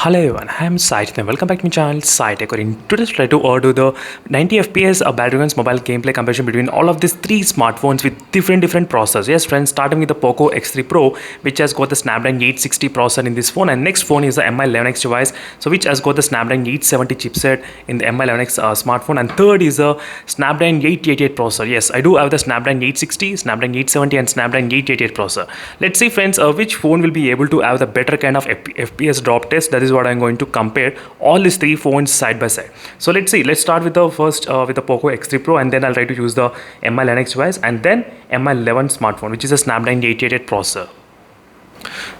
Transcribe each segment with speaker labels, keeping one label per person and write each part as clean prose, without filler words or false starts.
Speaker 1: Hello everyone, I am Sai and welcome back to my channel Sai Tech. In today's try to do the 90 FPS Battlegrounds mobile gameplay comparison between all of these three smartphones with different processors. Yes friends, starting with the Poco X3 Pro, which has got the Snapdragon 860 processor in this phone, and next phone is the Mi11X device, so which has got the Snapdragon 870 chipset in the Mi11X smartphone, and third is the Snapdragon 888 processor. Yes, I do have the Snapdragon 860, Snapdragon 870 and Snapdragon 888 processor. Let's see friends, which phone will be able to have the better kind of FPS drop test. That is what I'm going to compare all these three phones side by side. So let's see, let's start with the first with the Poco X3 Pro, and then I'll try to use the Mi11X device, and then Mi11 smartphone, which is a Snapdragon 888 processor.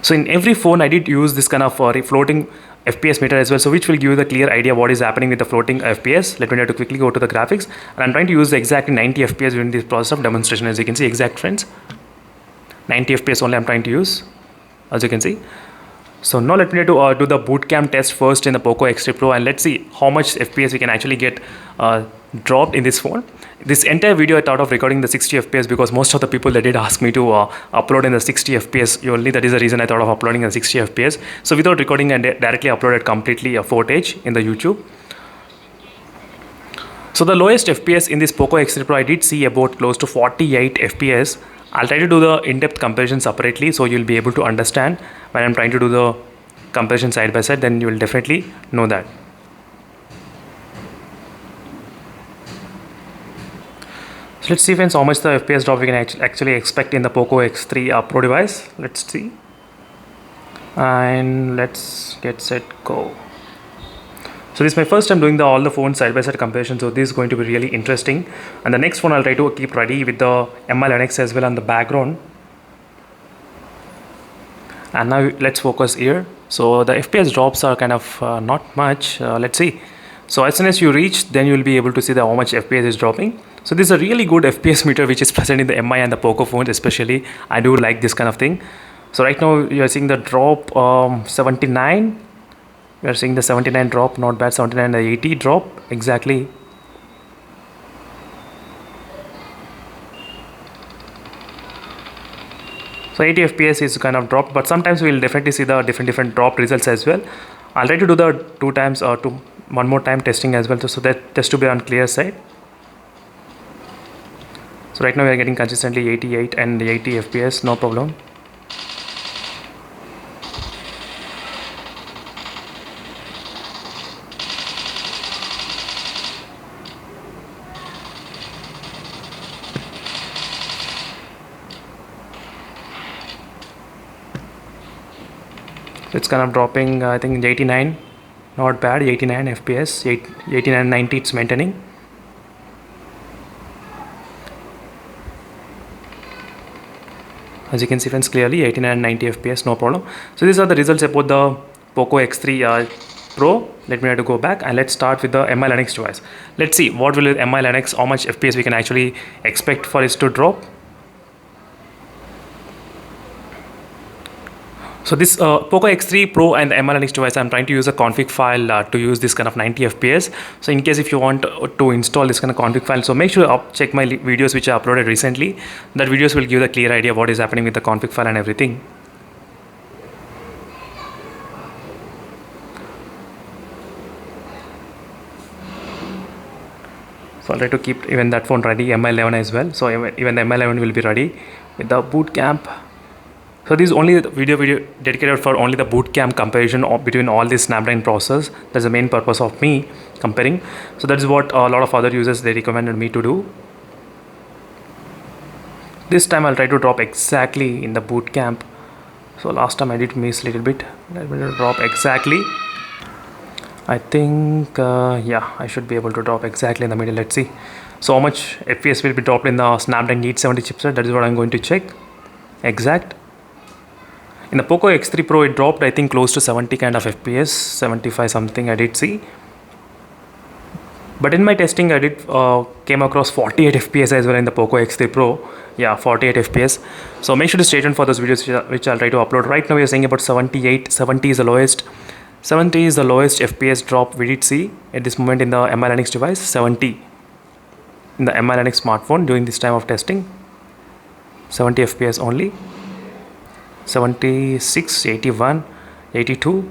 Speaker 1: So in every phone I did use this kind of floating FPS meter as well, so which will give you the clear idea what is happening with the floating FPS. Let me try to quickly go to the graphics, and I'm trying to use the exactly 90 FPS during this process of demonstration. As you can see, exact friends, 90 FPS only I'm trying to use, as you can see. So now let me do the boot camp test first in the Poco X3 Pro, and let's see how much FPS we can actually get dropped in this phone. This entire video I thought of recording the 60 FPS because most of the people that did ask me to upload in the 60 FPS only. That is the reason I thought of uploading in 60 FPS. So without recording, and directly uploaded completely a footage in the YouTube. So the lowest FPS in this Poco X3 Pro I did see about close to 48 FPS. I'll try to do the in-depth comparison separately, so you'll be able to understand when I'm trying to do the comparison side by side. Then you will definitely know that. So let's see friends how much the FPS drop we can actually expect in the Poco X3 Pro device. Let's see, and let's get set go. So this is my first time doing all the phones side by side comparison, so this is going to be really interesting. And the next one I'll try to keep ready with the Mi11X as well on the background. And now let's focus here. So the FPS drops are kind of not much. Let's see. So as soon as you reach, then you will be able to see how much FPS is dropping. So this is a really good FPS meter which is present in the Mi and the Poco phones especially. I do like this kind of thing. So right now you are seeing the drop 79. We are seeing the 79 drop, not bad. 79 and the 80 drop, exactly. So 80 FPS is kind of dropped, but sometimes we will definitely see the different drop results as well. I'll try to do the one more time testing as well, so that just to be on clear side. So right now we are getting consistently 88 and 80 FPS, no problem. It's kind of dropping, I think 89, not bad, 89 FPS, 89 90 it's maintaining. As you can see friends clearly, 89 and 90 FPS, no problem. So these are the results about the Poco X3 Pro. Let me try to go back, and let's start with the Mi11X device. Let's see what will Mi11X, how much FPS we can actually expect for it to drop. So this Poco X3 Pro and the Mi11X device, I'm trying to use a config file to use this kind of 90 FPS. So in case if you want to install this kind of config file, so make sure to check my videos which I uploaded recently. That videos will give the clear idea of what is happening with the config file and everything. So I'll try to keep even that phone ready, Mi11 as well. So even the Mi11 will be ready with the boot camp. So this is only the video dedicated for only the boot camp comparison between all these Snapdragon processors. That's the main purpose of me comparing. So that is what a lot of other users they recommended me to do. This time I'll try to drop exactly in the boot camp. So last time I did miss a little bit. Let me drop exactly. I think yeah, I should be able to drop exactly in the middle. Let's see. So how much FPS will be dropped in the Snapdragon 870 chipset? That is what I'm going to check. Exact. In the Poco X3 Pro, it dropped I think close to 70 kind of FPS, 75 something I did see. But in my testing, I did came across 48 FPS as well in the Poco X3 Pro. Yeah, 48 FPS. So make sure to stay tuned for those videos which I'll try to upload. Right now we are saying about 78, 70 is the lowest. 70 is the lowest FPS drop we did see at this moment in the Mi11X device. 70 in the Mi11X smartphone during this time of testing. 70 FPS only. 76, 81, 82.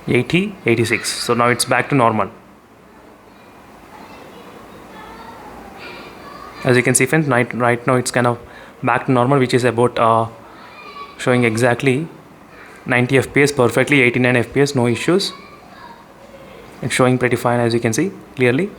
Speaker 1: 80, 86. So now it's back to normal. As you can see friends, right now it's kind of back to normal, which is about showing exactly 90 fps perfectly, 89 fps, no issues. It's showing pretty fine, as you can see clearly.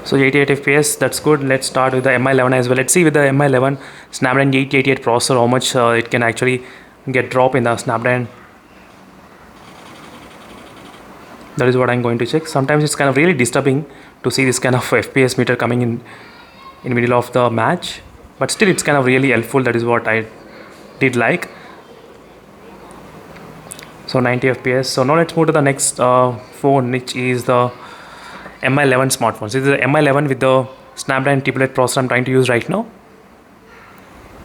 Speaker 1: So 88 fps, that's good. Let's start with the Mi11 as well. Let's see with the Mi11 Snapdragon 888 processor how much it can actually get drop in the Snapdragon. That is what I'm going to check. Sometimes it's kind of really disturbing to see this kind of fps meter coming in middle of the match, but still it's kind of really helpful. That is what I did like. So 90 fps. So now let's move to the next phone, which is the Mi11 smartphones. This is the Mi11 with the Snapdragon 888 processor I'm trying to use right now.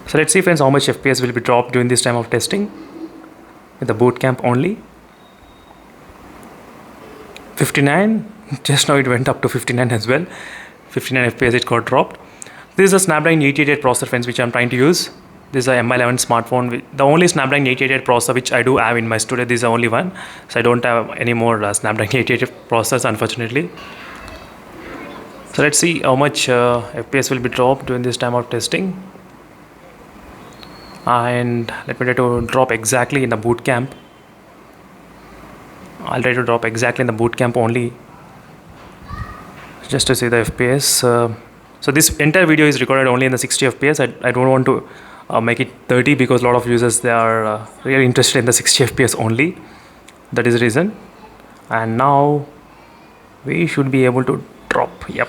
Speaker 1: So let's see friends how much FPS will be dropped during this time of testing with the boot camp only. 59, just now it went up to 59 as well. 59 FPS it got dropped. This is a Snapdragon 888 processor friends, which I'm trying to use. This is a Mi11 smartphone, the only Snapdragon 888 processor which I do have in my studio. This is the only one, so I don't have any more Snapdragon 888 processors unfortunately. So let's see how much FPS will be dropped during this time of testing. And let me try to drop exactly in the boot camp. I'll try to drop exactly in the boot camp only, just to see the FPS. So this entire video is recorded only in the 60 FPS. I don't want to make it 30 because a lot of users, they are really interested in the 60 FPS only. That is the reason. And now we should be able to drop. Yep.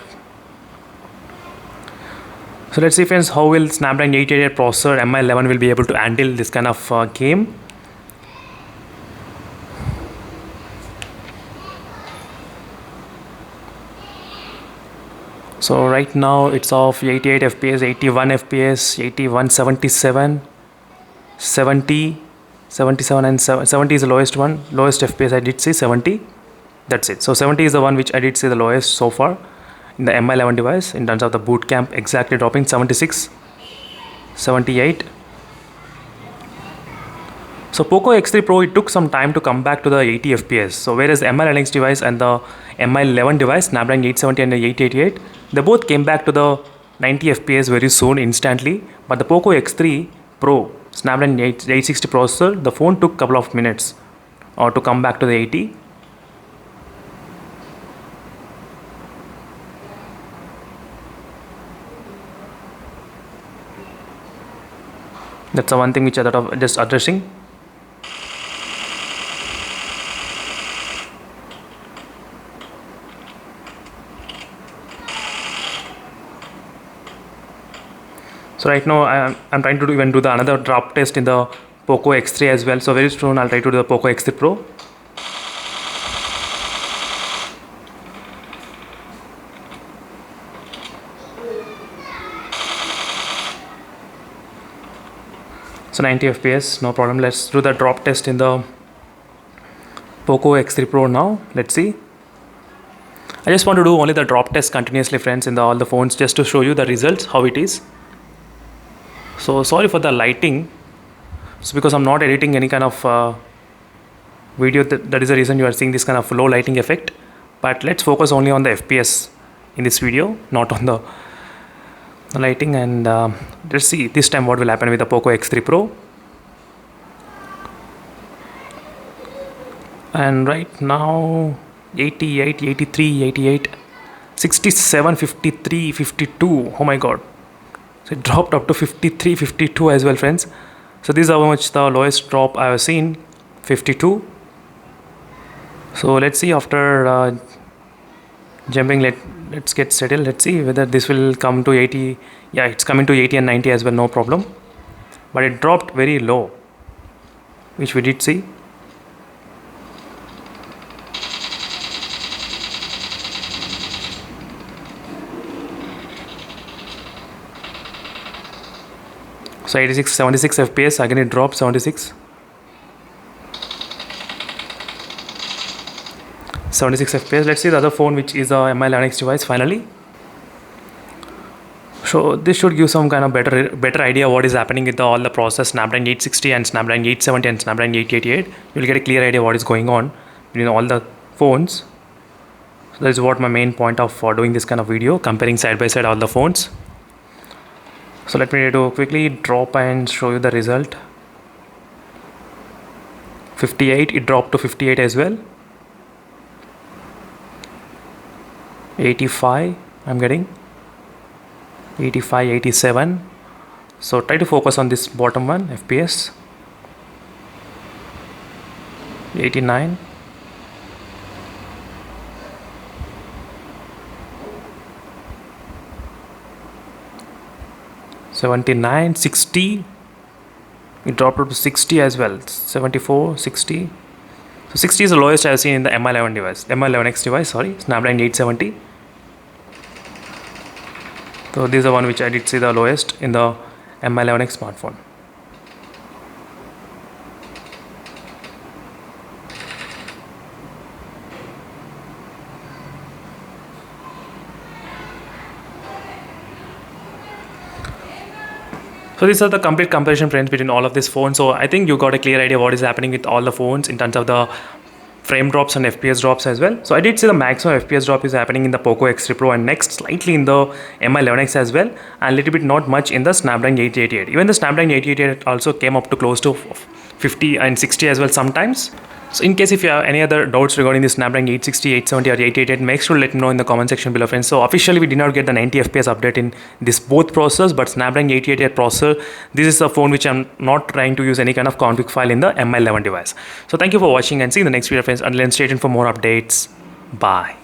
Speaker 1: So let's see friends, how will Snapdragon 888 processor Mi11 will be able to handle this kind of game. So right now it's off 88 fps, 81 fps, 81, 77, 70, 77 and 70 is the lowest one. Lowest fps I did see 70. That's it. So 70 is the one which I did see the lowest so far in the Mi11 device in terms of the boot camp, exactly dropping 76, 78. So Poco X3 Pro, it took some time to come back to the 80 fps. So whereas the Mi11X device and the Mi11 device, Snapdragon 870 and the 888, they both came back to the 90 fps very soon, instantly. But the Poco X3 Pro Snapdragon 860 processor, the phone took couple of minutes to come back to the 80. That's the one thing which I thought of just addressing. So right now I'm trying to even do the another drop test in the Poco X3 as well. So very soon I'll try to do the Poco X3 Pro. So 90 fps, no problem. Let's do the drop test in the Poco X3 Pro now. Let's see. I just want to do only the drop test continuously friends in all the phones, just to show you the results, how it is. So sorry for the lighting. So because I'm not editing any kind of video, that is the reason you are seeing this kind of low lighting effect. But let's focus only on the FPS in this video, not on the lighting. And let's see this time what will happen with the Poco X3 Pro. And right now 88, 83, 88, 67, 53, 52. Oh my god. So it dropped up to 53, 52 as well friends. So this is how much the lowest drop I have seen, 52. So let's see after jumping, let's get settled. Let's see whether this will come to 80. Yeah, it's coming to 80 and 90 as well, no problem. But it dropped very low, which we did see. So 86, 76 fps, again it dropped 76. 76 FPS. Let's see the other phone, which is a MI11X device finally. So this should give some kind of better idea what is happening with all the process Snapdragon 860 and Snapdragon 870 and Snapdragon 888. You'll get a clear idea what is going on between all the phones. So that is what my main point of doing this kind of video, comparing side by side all the phones. So let me do quickly drop and show you the result. 58, it dropped to 58 as well. 85 I'm getting. 85, 87. So try to focus on this bottom one, FPS. 89. 79, 60. It dropped to 60 as well. 74, 60. So 60 is the lowest I've seen in the MI11 device, MI11X device, sorry, Snapdragon 870. So this is the one which I did see the lowest in the MI11X smartphone. So these are the complete comparison, friends, between all of these phones. So I think you got a clear idea what is happening with all the phones in terms of the frame drops and FPS drops as well. So I did see the maximum FPS drop is happening in the Poco X3 Pro and next slightly in the MI11X as well, and a little bit not much in the Snapdragon 888. Even the Snapdragon 888 also came up to close to 50 and 60 as well sometimes. So in case if you have any other doubts regarding the Snapdragon 860, 870 or 888, make sure to let me know in the comment section below, friends. So officially we did not get the 90 FPS update in this both processors, but Snapdragon 888 processor, this is a phone which I'm not trying to use any kind of config file in the MI11 device. So thank you for watching and see you in the next video, friends. Until then, stay tuned for more updates. Bye.